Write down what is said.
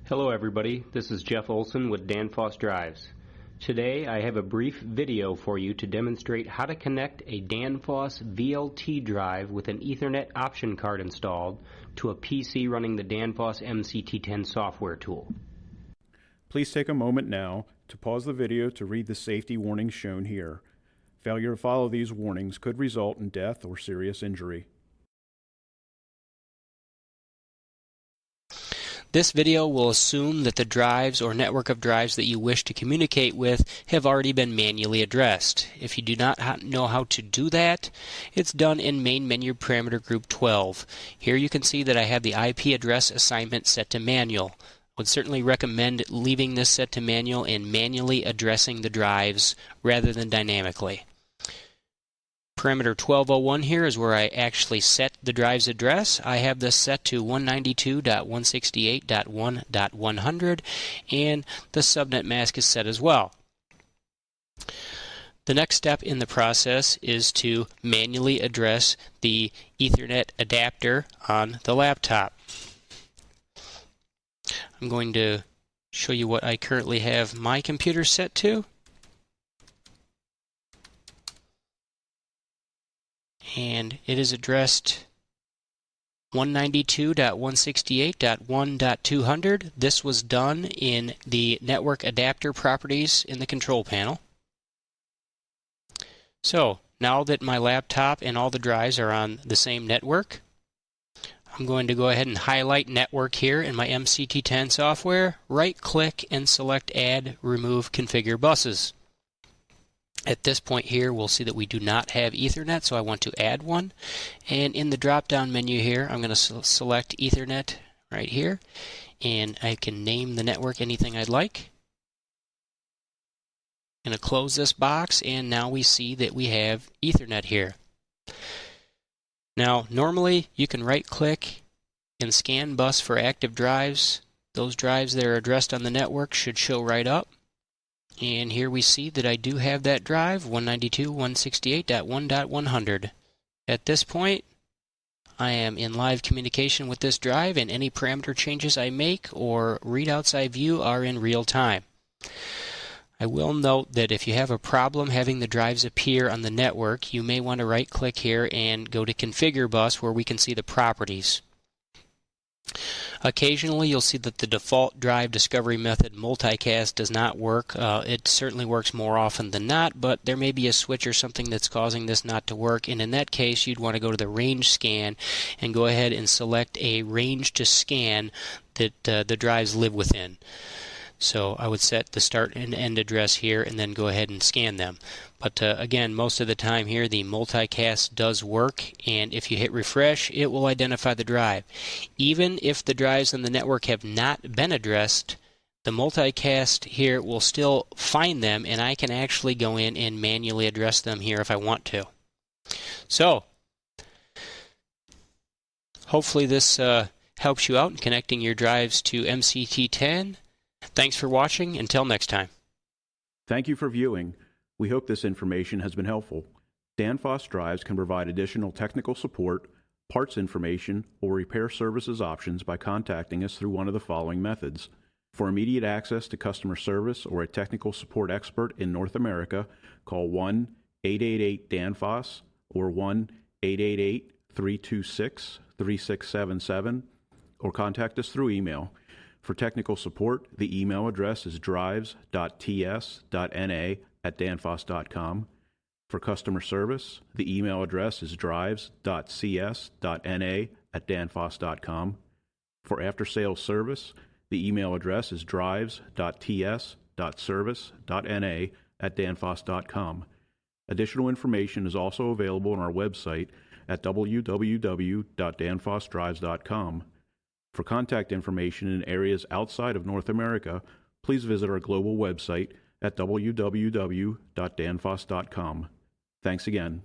Hello everybody, this is Jeff Olson with Danfoss Drives. Today I have a brief video for you to demonstrate how to connect a Danfoss VLT drive with an Ethernet option card installed to a PC running the Danfoss MCT10 software tool. Please take a moment now to pause the video to read the safety warnings shown here. Failure to follow these warnings could result in death or serious injury. This video will assume that the drives or network of drives that you wish to communicate with have already been manually addressed. If you do not know how to do that, it's done in Main Menu Parameter Group 12. Here you can see that I have the IP address assignment set to manual. I would certainly recommend leaving this set to manual and manually addressing the drives rather than dynamically. Parameter 1201 here is where I actually set the drive's address. I have this set to 192.168.1.100 and the subnet mask is set as well. The next step in the process is to manually address the Ethernet adapter on the laptop. I'm going to show you what I currently have my computer set to. And it is addressed 192.168.1.200. This was done in the network adapter properties in the control panel. So now that my laptop and all the drives are on the same network, I'm going to go ahead and highlight network here in my MCT10 software, right click and select Add, Remove, Configure Buses. At this point here, we'll see that we do not have Ethernet, so I want to add one. And in the drop-down menu here, I'm going to select Ethernet right here, and I can name the network anything I'd like. I'm going to close this box, and now we see that we have Ethernet here. Now, normally you can right-click and scan bus for active drives. Those drives that are addressed on the network should show right up. And here we see that I do have that drive, 192.168.1.100. At this point, I am in live communication with this drive, and any parameter changes I make or readouts I view are in real time. I will note that if you have a problem having the drives appear on the network, you may want to right-click here and go to Configure Bus where we can see the properties. Occasionally you'll see that the default drive discovery method multicast does not work. It certainly works more often than not, but there may be a switch or something that's causing this not to work, and in that case you'd want to go to the range scan and go ahead and select a range to scan that the drives live within. So I would set the start and end address here and then go ahead and scan them. But again, most of the time here the multicast does work, and if you hit refresh it will identify the drive. Even if the drives on the network have not been addressed, the multicast here will still find them, and I can actually go in and manually address them here if I want to. So hopefully this helps you out in connecting your drives to MCT10. Thanks for watching. Until next time. Thank you for viewing. We hope this information has been helpful. Danfoss Drives can provide additional technical support, parts information, or repair services options by contacting us through one of the following methods. For immediate access to customer service or a technical support expert in North America, call 1-888-DANFOSS or 1-888-326-3677 or contact us through email. For technical support, the email address is drives.ts.na@danfoss.com. For customer service, the email address is drives.cs.na@danfoss.com. For after-sales service, the email address is drives.ts.service.na@danfoss.com. Additional information is also available on our website at www.danfossdrives.com. For contact information in areas outside of North America, please visit our global website at www.danfoss.com. Thanks again.